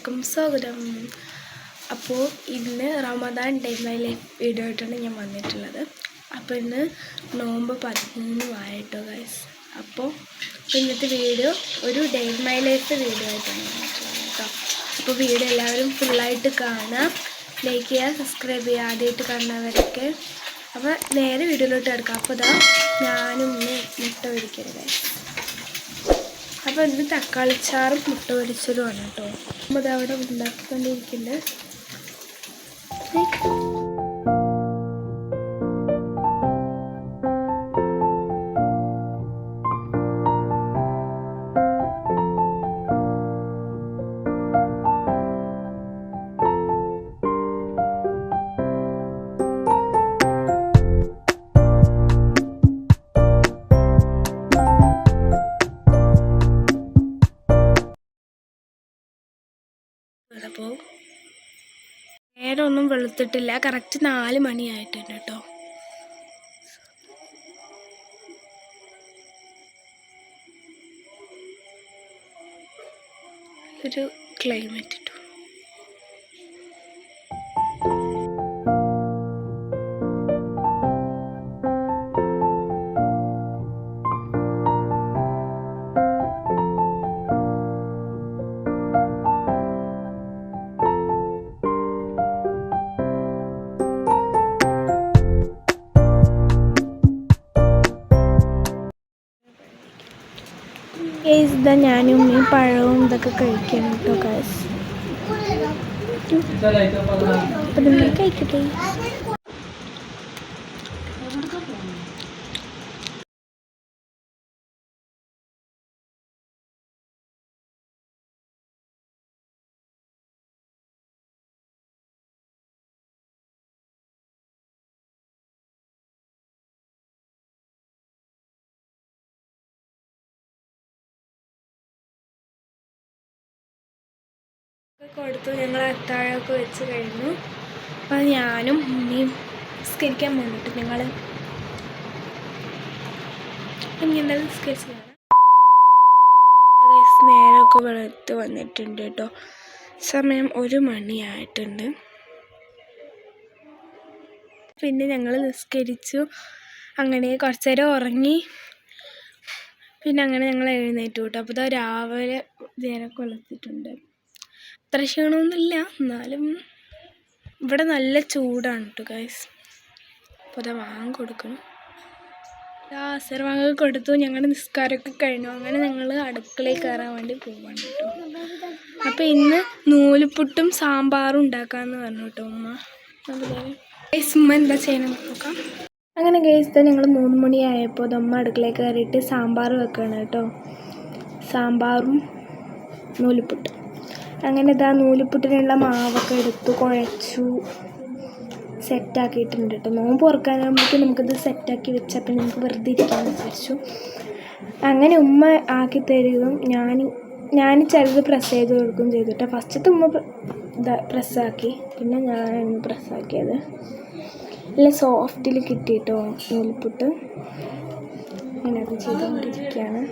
എല്ലാവർക്കും സ്വാഗതം. അപ്പോൾ ഇന്ന് Ramadan day my life video ആയിട്ടാണ് ഞാൻ വന്നിട്ടുള്ളത്. അപ്പോൾ ഇന്ന് നോമ്പ് 13 ആയിട്ടോ ഗൈസ്. അപ്പോൾ ഇന്നത്തെ വീഡിയോ ഒരു ഡേ മൈ ലൈഫ് വീഡിയോ ആയിട്ടാണ് വന്നിട്ടുള്ളത് കേട്ടോ. അപ്പോൾ വീഡിയോ എല്ലാവരും ഫുള്ളായിട്ട് കാണാം, ലൈക്ക് ചെയ്യുക, സബ്സ്ക്രൈബ് ചെയ്യുക, ആദ്യമായിട്ട് കാണുന്നവരൊക്കെ. അപ്പോൾ നേരെ വീഡിയോയിലോട്ട് എടുക്കാം. അപ്പോൾ ഇതാ ഞാനും മുട്ട പൊരിക്കരുത് ഗൈസ്. അപ്പോൾ ഇന്ന് തക്കാളിച്ചാറും മുട്ട പൊരിച്ചതുമാണ് കേട്ടോ. അപ്പോൾ അതവിടെ ഉണ്ടാക്കിക്കൊണ്ടിരിക്കുന്നത്. അപ്പോൾ നേരമൊന്നും വെളുത്തിട്ടില്ല, കറക്റ്റ് 4 മണിയായിട്ടുണ്ട് കേട്ടോ. ഒരു ക്ലൈമറ്റ് ഇട്ടു. ഇതാ ഞാനും ഈ പഴവും ഇതൊക്കെ കഴിക്കണം കേട്ടോ ഗൈസ്. അപ്പം നമ്മൾ കഴിക്കട്ടെ. കൊടുത്തു, ഞങ്ങൾ അത്താഴമൊക്കെ വെച്ച് കഴിഞ്ഞു. അപ്പം ഞാനും ഉമ്മയും നിസ്കരിക്കാൻ വേണ്ടിയിട്ട് ഞങ്ങൾ എന്തായാലും നിസ്കരിച്ച് നേരമൊക്കെ വെളുത്ത് വന്നിട്ടുണ്ട് കേട്ടോ. സമയം 1 മണിയായിട്ടുണ്ട്. പിന്നെ ഞങ്ങൾ നിസ്കരിച്ചു, അങ്ങനെ കുറച്ച് നേരം ഉറങ്ങി. പിന്നെ അങ്ങനെ ഞങ്ങൾ എഴുന്നേറ്റു കേട്ടോ. അപ്പോൾ ഇതാ രാവിലെ നേരമൊക്കെ വെളുത്തിട്ടുണ്ട്. അത്ര ക്ഷീണമൊന്നുമില്ല, എന്നാലും ഇവിടെ നല്ല ചൂടാണ് കേട്ടോ ഗൈസ്. അപ്പോൾ അതാ കൊടുക്കണം. അസർ വാങ്ങി കൊടുത്തു. ഞങ്ങൾ നിസ്കാരമൊക്കെ കഴിഞ്ഞു. അങ്ങനെ ഞങ്ങൾ അടുക്കളയിൽ കയറാൻ വേണ്ടി പോവാണ് കേട്ടോ. അപ്പോൾ ഇന്ന് നൂലുപുട്ടും സാമ്പാറും ഉണ്ടാക്കാമെന്ന് പറഞ്ഞു കേട്ടോ ഉമ്മ. അതുപോലെ ഗൈസ് ഉമ്മ എന്താ ചെയ്യണമെന്ന് നോക്കാം. അങ്ങനെ ഗൈസ് ഞങ്ങൾ 3 മണിയായപ്പോൾ ഉമ്മ അടുക്കളയിൽ കയറിയിട്ട് സാമ്പാർ വെക്കുകയാണ് കേട്ടോ. സാമ്പാറും നൂലുപുട്ടും. അങ്ങനെ ഇതാ നൂലുപുട്ടിനുള്ള മാവൊക്കെ എടുത്തു കുഴച്ചു സെറ്റാക്കിയിട്ടുണ്ട് കേട്ടോ. നോമ്പ് തുറക്കാനാകുമ്പോഴേക്കും നമുക്കിത് സെറ്റാക്കി വെച്ചാൽ പിന്നെ നമുക്ക് വെറുതെ ഇരിക്കാമെന്ന് വിചാരിച്ചു. അങ്ങനെ ഉമ്മ ആക്കി തരുകയും ഞാൻ ചിലത് പ്രസ് ചെയ്ത് കൊടുക്കുകയും ചെയ്തു കേട്ടോ. ഫസ്റ്റത്തെ ഉമ്മ പ്രസ്സാക്കി, പിന്നെ ഞാനാണ് പ്രസ്സാക്കിയത്. നല്ല സോഫ്റ്റിൽ കിട്ടിയിട്ടോ നൂലുപുട്ട്. അങ്ങനെ അത് ചെയ്തുകൊണ്ടിരിക്കുകയാണ്.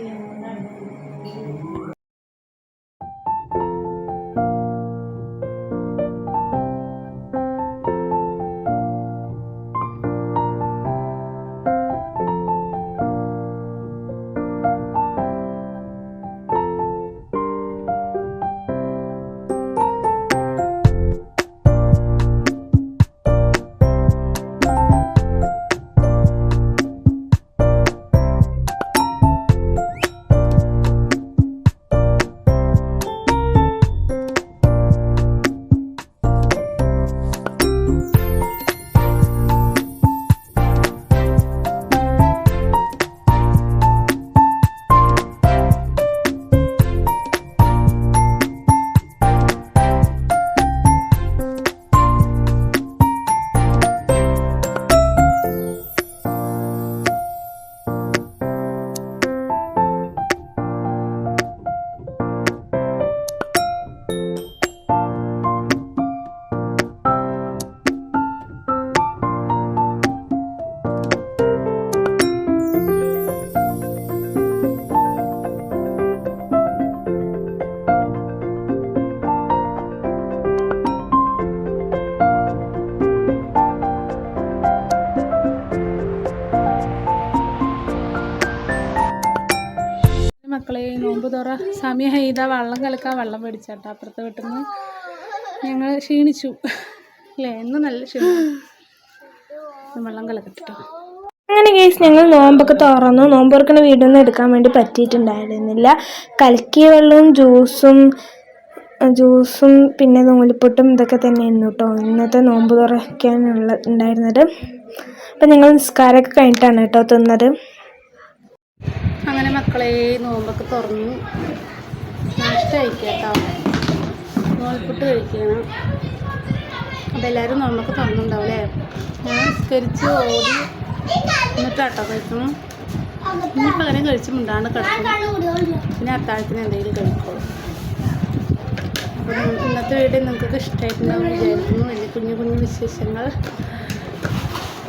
നോമ്പ് തുറ സമയം ചെയ്താൽ വെള്ളം കലക്കാൻ വെള്ളം മേടിച്ചാട്ടോ അപ്പുറത്തെ വീട്ടിൽ നിന്ന്. ഞങ്ങൾ ക്ഷീണിച്ചു അല്ലേ, എന്നും നല്ല ക്ഷീണം. വെള്ളം കലക്കട്ടോ. അങ്ങനെ ഗൈസ് ഞങ്ങൾ നോമ്പൊക്കെ തുറന്നു. നോമ്പ് തുറക്കുന്ന വീഡിയോ ഒന്നും എടുക്കാൻ വേണ്ടി പറ്റിയിട്ടുണ്ടായിരുന്നില്ല. കലക്കിയ വെള്ളവും ജ്യൂസും പിന്നെ നൂലിപ്പൊട്ടും ഇതൊക്കെ തന്നെയായിരുന്നു കേട്ടോ ഇന്നത്തെ നോമ്പ് ഉണ്ടായിരുന്നത്. അപ്പം ഞങ്ങൾ നിസ്കാരമൊക്കെ കഴിഞ്ഞിട്ടാണ് കേട്ടോ തിന്നത്. അങ്ങനെ മക്കളെ നോമ്പൊക്കെ തുറന്നു. നാഷ്ട കഴിക്കുക കേട്ടോ, നൂൽപ്പുട്ട് കഴിക്കണം. അപ്പോൾ എല്ലാവരും നോമ്പൊക്കെ തുറന്നുണ്ടാവും അല്ലേ. ഞാൻ നിസ്കരിച്ച് ഓടി എന്നിട്ടാട്ടോ കഴിക്കണം. ഇനിയിപ്പോൾ അങ്ങനെ കഴിച്ച് മുണ്ടാണ്ട് കിടക്കും. പിന്നെ അത്താഴത്തിന് എന്തെങ്കിലും കഴിക്കുള്ളൂ. അപ്പോൾ ഇന്നത്തെ വീഡിയോ നിങ്ങൾക്കൊക്കെ ഇഷ്ടമായിട്ടുണ്ടാവും വിചാരിക്കുന്നു. വലിയ കുഞ്ഞു കുഞ്ഞു വിശേഷങ്ങൾ.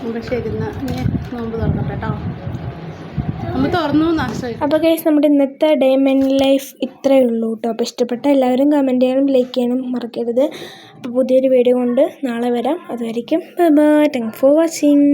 അപ്പോൾ ശരി എന്നാൽ ഇനി നോമ്പ് തുറക്കട്ടെ കേട്ടോ. നമ്മൾ തുറന്നു നാശം. അപ്പോൾ ഗൈസ് നമ്മുടെ ഇന്നത്തെ ഡേ ഇൻ ലൈഫ് ഇത്രയേ ഉള്ളൂ കേട്ടോ. അപ്പോൾ ഇഷ്ടപ്പെട്ട എല്ലാവരും കമൻറ്റ് ചെയ്യാനും ലൈക്ക് ചെയ്യാനും മറക്കരുത്. അപ്പോൾ പുതിയൊരു വീഡിയോ കൊണ്ട് നാളെ വരാം. അതുവരെയ്ക്കും bye bye. Thanks for watching.